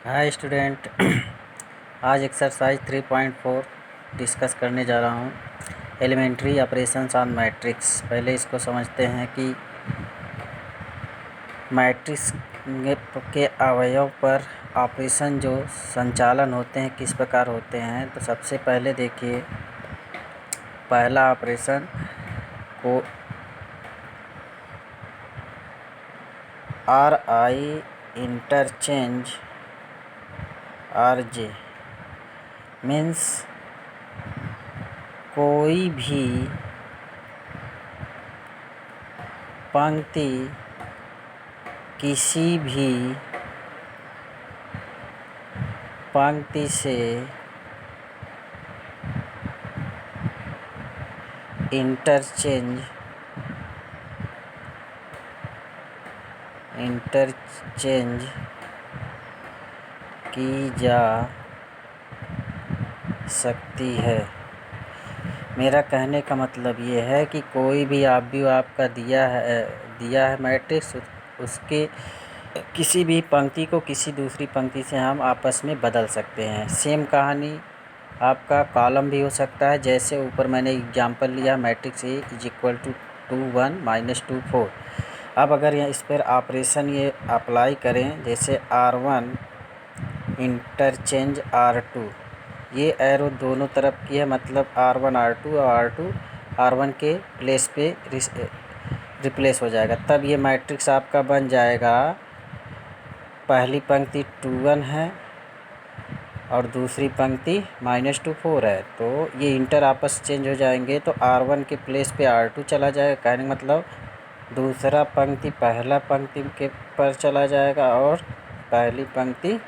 हाय student. आज exercise 3.4 discuss करने जा रहा हूँ। Elementary operations on matrix. पहले इसको समझते हैं कि मैट्रिक्स के अवयव पर ऑपरेशन जो संचालन होते हैं किस प्रकार होते हैं। तो सबसे पहले देखिए, पहला ऑपरेशन को are I interchange R J means कोई भी पंक्ति किसी भी पंक्ति से इंटरचेंज की जा सकती है। मेरा कहने का मतलब ये है कि कोई भी ऑब्जेक्ट आपका दिया है मैट्रिक्स, उसके किसी भी पंक्ति को किसी दूसरी पंक्ति से हम आपस में बदल सकते हैं। सेम कहानी आपका कॉलम भी हो सकता है। जैसे ऊपर मैंने एग्जांपल लिया, matrix A is equal to 2 1 -2 4। अब अगर इस पर ऑपरेशन ये अप्लाई करें, जैसे R1 इंटरचेंज R2, ये एरो दोनों तरफ की है, मतलब R1 R2 और R2 R1 के प्लेस पे रिप्लेस हो जाएगा। तब ये मैट्रिक्स आपका बन जाएगा, पहली पंक्ति 2 1 है और दूसरी पंक्ति -2 4 है। तो ये इंटर आपस चेंज हो जाएंगे, तो R1 के प्लेस पे R2 चला जाएगा। कहने का मतलब दूसरा पंक्ति पहला पंक्ति के पर चला जाएगा और पहली पंक्ति।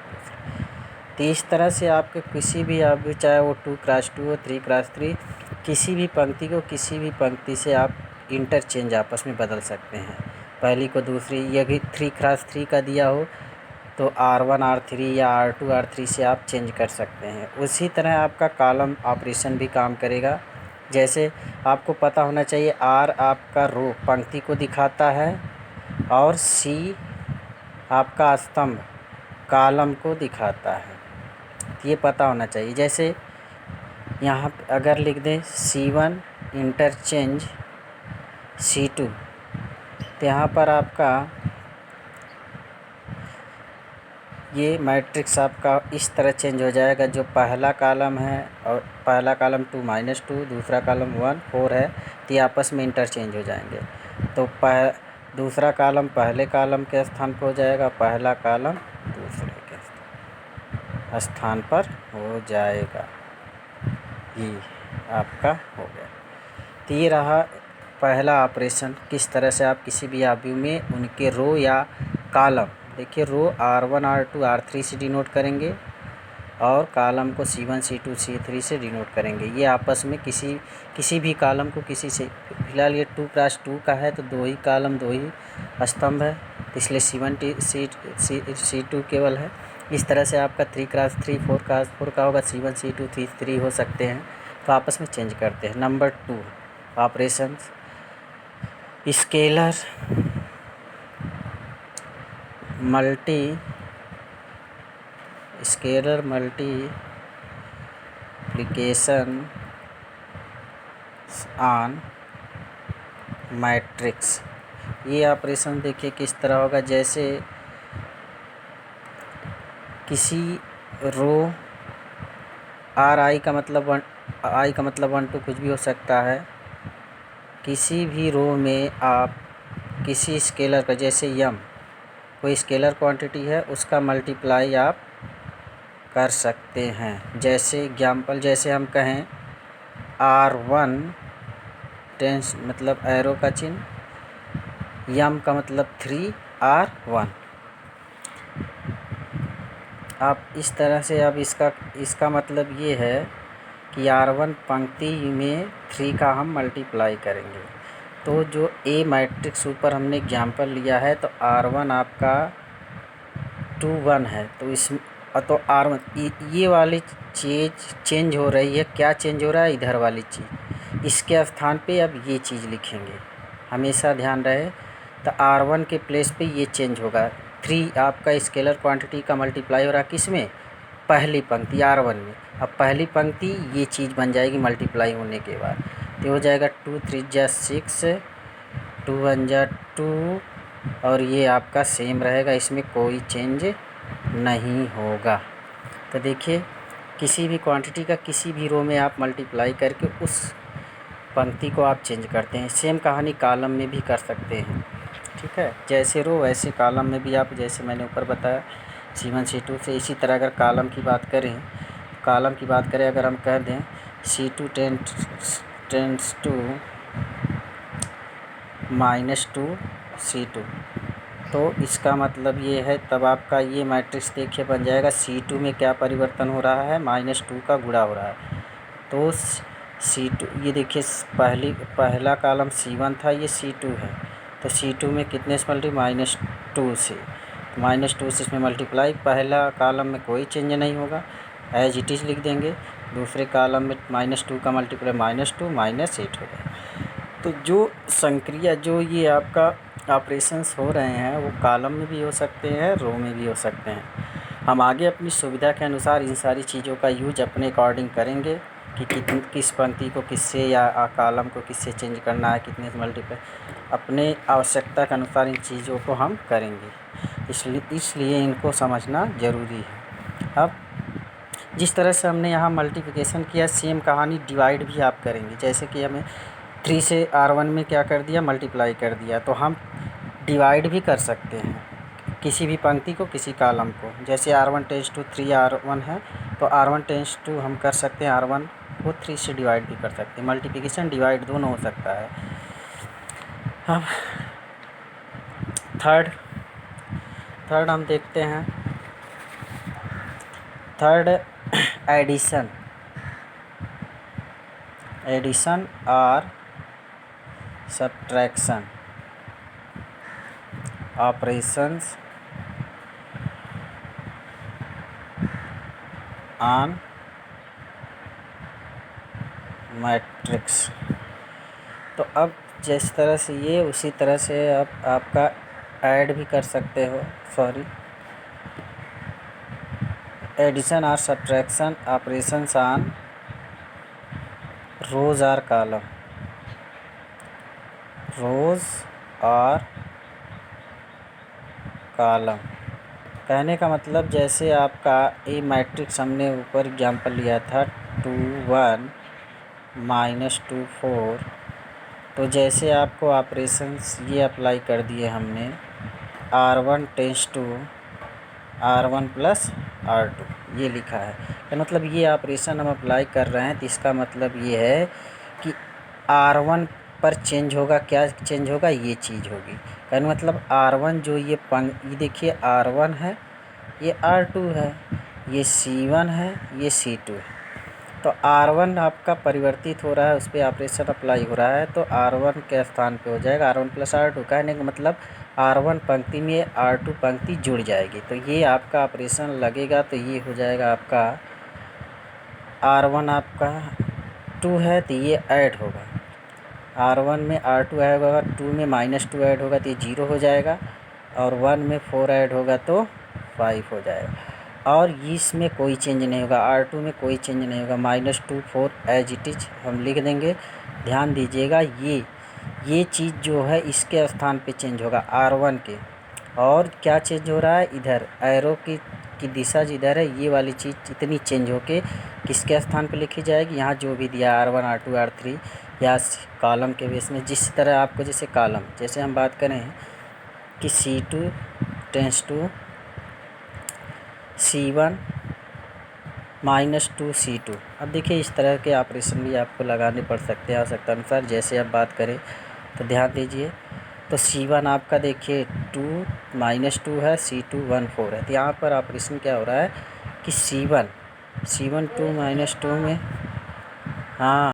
तो इस तरह से आपके किसी भी आप चाहे वो 2 क्रॉस 2 हो 3 क्रॉस 3, किसी भी पंक्ति को किसी भी पंक्ति से आप इंटरचेंज आपस में बदल सकते हैं। पहली को दूसरी, यदि 3 क्रॉस 3 का दिया हो तो R1 R3 या R2 R3 से आप चेंज कर सकते हैं। उसी तरह आपका कॉलम ऑपरेशन भी काम करेगा। जैसे आपको पता होना चाहिए, R आपका रो पंक्ति को दिखाता है और C आपका स्तंभ कॉलम को दिखाता है। ये पता होना चाहिए। जैसे यहाँ अगर लिख दें C1 इंटरचेंज C2, तो यहाँ पर आपका ये मैट्रिक्स आपका इस तरह चेंज हो जाएगा। जो पहला कॉलम है और पहला कॉलम 2 -2, दूसरा कॉलम 1 4 है, तो ये आपस में इंटरचेंज हो जाएंगे। तो दूसरा कॉलम पहले कॉलम के स्थान पर हो जाएगा, पहला कॉलम दूसरे के स्थान पर हो जाएगा। ये आपका हो गया। तो ये रहा पहला ऑपरेशन, किस तरह से आप किसी भी ऑब्जेक्ट में उनके रो या कॉलम, देखिए रो R1 R2 R3 से डिनोट करेंगे और कॉलम को C1 C2 C3 से डिनोट करेंगे। ये आपस में किसी भी कॉलम को किसी से, फिलहाल ये 2 क्रॉस 2 का है तो 2 ही कॉलम 2 ही स्तंभ है, इसलिए C1 C2 केवल है। इस तरह से आपका 3 क्रॉस 3 4 क्रॉस 4 का होगा, C1 C2 3 हो सकते हैं, तो आपस में चेंज करते हैं। Number 2 operation scalar multiplication on matrix. ये ऑपरेशन देखिए किस तरह होगा। जैसे किसी रो I का मतलब 1 2 कुछ भी हो सकता है। किसी भी रो में आप किसी स्केलर का, जैसे m कोई स्केलर क्वांटिटी है, उसका मल्टीप्लाई आप कर सकते हैं। जैसे एग्जांपल, जैसे हम कहें R1 टेंस मतलब एरो का चिन्ह, m का मतलब 3 R1। आप इस तरह से, अब इसका मतलब ये है कि R1 पंक्ति में 3 का हम मल्टीप्लाई करेंगे। तो जो A मैट्रिक्स ऊपर हमने एग्जांपल लिया है, तो R1 आपका 2 1 है, तो R1 ये वाली चीज़ चेंज हो रही है। क्या चेंज हो रहा है? इधर वाली चीज़, इसके स्थान पे अब ये चीज़ लिखेंगे, हमेशा ध्यान रहे। तो R1 के प्लेस पे ये चेंज होगा, 3 आपका स्केलर क्वांटिटी का मल्टीप्लाई हो रहा है किस में, पहली पंक्ति R1 में। अब पहली पंक्ति ये चीज़ बन जाएगी मल्टीप्लाई होने के बाद, तो हो जाएगा 2 3 जा 6, 2 1 जा 2, और ये आपका सेम रहेगा, इसमें कोई चेंज नहीं होगा। तो देखिए किसी भी क्वांटिटी का किसी भी रो में आप मल्टीप्लाई करके उस पंक्ति को आप चेंज करते हैं। सेम कहानी कॉलम में भी कर सकते हैं, ठीक है। जैसे रो वैसे कॉलम में भी आप, जैसे मैंने ऊपर बताया C1 C2 से। इसी तरह अगर कॉलम की बात करें, अगर हम कह दें C2 टेंड्स टू -2 C2, तो इसका मतलब ये है, तब आपका ये मैट्रिक्स देखिए बन जाएगा। C2 में क्या परिवर्तन हो रहा है, -2 का गुणा हो रहा है। तो C2 ये देखिए पहला कॉलम C1 था, ये C2 है, तो C2 में कितने से मल्टीप्लाई, -2 से, -2 से इसमें मल्टीप्लाई। पहला कॉलम में कोई चेंज नहीं होगा, एज इट इज़ लिख देंगे। दूसरे कॉलम में -2 का मल्टीप्लाई -2 -8 हो जाएगा। तो जो संक्रिया, जो ये आपका ऑपरेशंस हो रहे हैं वो कॉलम में भी हो सकते हैं, रो में भी हो सकते हैं। हम आगे अपनी सुविधा के अनुसार इन सारी चीज़ों का यूज अपने अकॉर्डिंग करेंगे कि किस पंक्ति को किससे या कॉलम को किससे चेंज करना है, कितने से मल्टीप्लाई, अपने आवश्यकता के अनुसार इन चीज़ों को हम करेंगे। इसलिए इनको समझना ज़रूरी है। अब जिस तरह से हमने यहाँ मल्टीप्लिकेशन किया, सेम कहानी डिवाइड भी आप करेंगे। जैसे कि हमें 3 से R1 में क्या कर दिया, मल्टीप्लाई कर दिया, तो हम डिवाइड भी कर सकते हैं किसी भी पंक्ति को किसी कॉलम को। जैसे R1 टेंस टू 3 R1 है, तो R1 टेंस टू हम कर सकते हैं R1 को 3 से डिवाइड भी कर सकते हैं। मल्टीप्लिकेशन डिवाइड दोनों हो सकता है। अब थर्ड हम देखते हैं, थर्ड एडिशन और सब्ट्रैक्शन ऑपरेशंस ऑन मैट्रिक्स। तो अब जिस तरह से ये, उसी तरह से अब आपका ऐड भी कर सकते हो, एडिशन और सब्ट्रैक्शन ऑपरेशंस ऑन रोज और कॉलम, रोज और कॉलम। कहने का मतलब जैसे आपका ए मैट्रिक्स हमने ऊपर एग्जाम्पल लिया था 2 1 -2 4, तो जैसे आपको ऑपरेशंस ये अप्लाई कर दिए हमने, R1 tense to R1 + R2 ये लिखा है, तो मतलब ये ऑपरेशन हम अप्लाई कर रहे हैं। तो इसका मतलब ये है कि R1 पर चेंज होगा, क्या चेंज होगा, ये चीज़ होगी। कहने मतलब R1 जो ये देखिए R1 है, ये R2 है, ये C1 है, ये C2 है। तो R1 आपका परिवर्तित हो रहा है, उस पर ऑपरेशन अप्लाई हो रहा है, तो R1 के स्थान पे हो जाएगा R1 + R2। कहने का मतलब R1 पंक्ति में R2 पंक्ति जुड़ जाएगी, तो ये आपका ऑपरेशन लगेगा। तो ये हो जाएगा आपका R1 आपका 2 है, तो ये ऐड होगा, R1 में R2 ऐड होगा, 2 में -2 ऐड होगा तो ये 0 हो जाएगा, और 1 में 4 ऐड होगा तो 5 हो जाएगा। और इसमें कोई चेंज नहीं होगा, R2 में कोई चेंज नहीं होगा, -2 4 एज इट इज हम लिख देंगे। ध्यान दीजिएगा ये चीज़ जो है इसके स्थान पे चेंज होगा R1 के। और क्या चेंज हो रहा है, इधर एरो की दिशा जिधर है, ये वाली चीज़ इतनी चेंज होके किसके स्थान पे लिखी जाएगी, यहाँ जो भी दिया R1 R2 R3 या कॉलम के बेस में। जिस तरह आपको जैसे कॉलम, जैसे हम बात करें कि C2 tense to C1 -2 C2। अब देखिए इस तरह के ऑपरेशन भी आपको लगाने पड़ सकते हैं आवश्यकता अनुसार। जैसे अब बात करें तो ध्यान दीजिए, तो C1 आपका देखिए 2 -2 है, C2 1 4 है। तो यहाँ पर ऑपरेशन क्या हो रहा है कि C1 2 -2 में, हाँ